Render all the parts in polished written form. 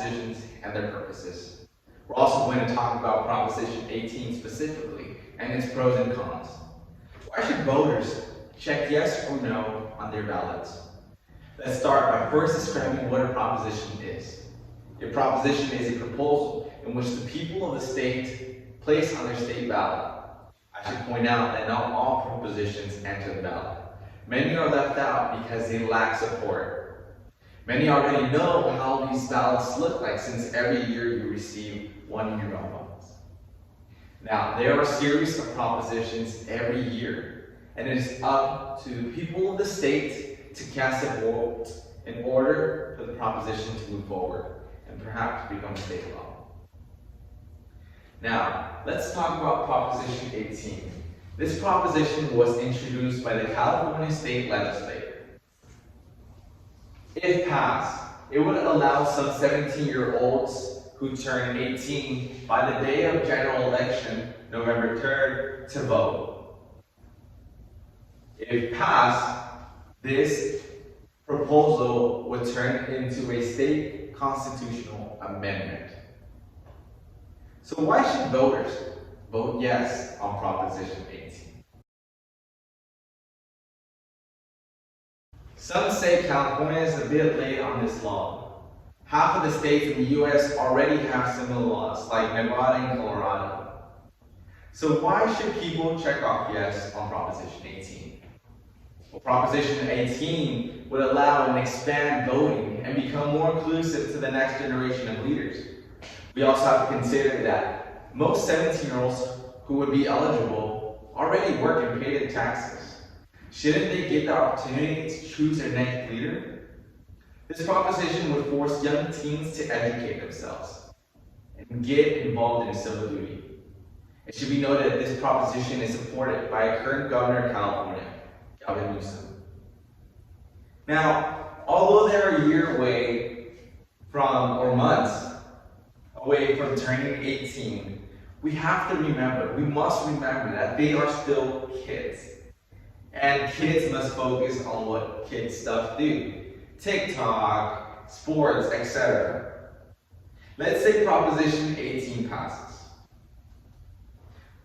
propositions and their purposes. We're also going to talk about Proposition 18 specifically and its pros and cons. Why should voters check yes or no on their ballots? Let's start by first describing what a proposition is. A proposition is a proposal in which the people of the state place on their state ballot. I should point out that not all propositions enter the ballot. Many are left out because they lack support. Many already know how these ballots look like since every year you receive 1 year of funds. Now, there are a series of propositions every year, and it is up to people of the state to cast a vote in order for the proposition to move forward and perhaps become state law. Now, let's talk about Proposition 18. This proposition was introduced by the California State Legislature. If passed, it would allow some 17-year-olds who turn 18 by the day of general election, November 3rd, to vote. If passed, this proposal would turn into a state constitutional amendment. So why should voters vote yes on Proposition 18? Some say California is a bit late on this law. Half of the states in the U.S. already have similar laws, like Nevada and Colorado. So why should people check off yes on Proposition 18? Well, Proposition 18 would allow and expand voting and become more inclusive to the next generation of leaders. We also have to consider that most 17-year-olds who would be eligible already work and pay their taxes. Shouldn't they get the opportunity to choose their next leader? This proposition would force young teens to educate themselves and get involved in civil duty. It should be noted that this proposition is supported by a current governor of California, Gavin Newsom. Now, although they're a year away from, or months away from turning 18, we must remember that they are still kids. And kids must focus on what kids stuff do. TikTok, sports, etc. Let's say Proposition 18 passes.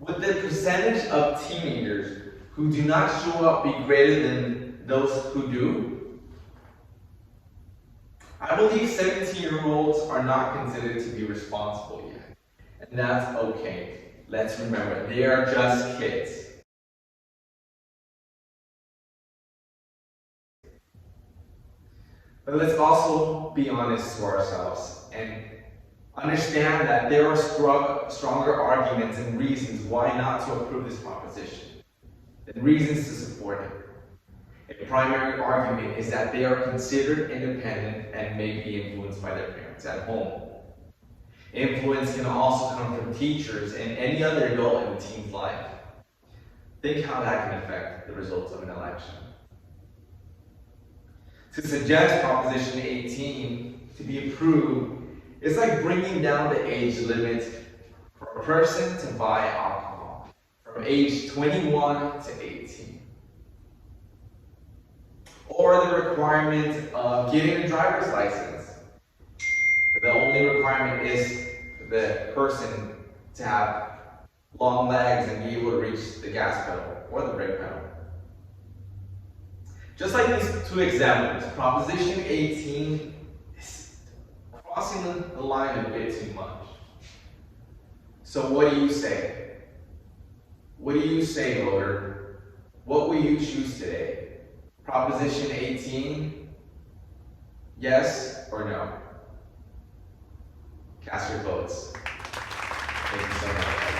Would the percentage of teenagers who do not show up be greater than those who do? I believe 17-year-olds are not considered to be responsible yet. And that's okay. Let's remember, they are just kids. But let's also be honest to ourselves and understand that there are stronger arguments and reasons why not to approve this proposition than reasons to support it. A primary argument is that they are considered independent and may be influenced by their parents at home. Influence can also come from teachers and any other adult in a teen's life. Think how that can affect the results of an election. To suggest Proposition 18 to be approved is like bringing down the age limit for a person to buy alcohol from age 21 to 18. Or the requirement of getting a driver's license. The only requirement is the person to have long legs and be able to reach the gas pedal or the brake pedal. Just like these two examples, Proposition 18 is crossing the line a bit too much. So what do you say? What do you say, voter? What will you choose today? Proposition 18, yes or no? Cast your votes. Thank you so much.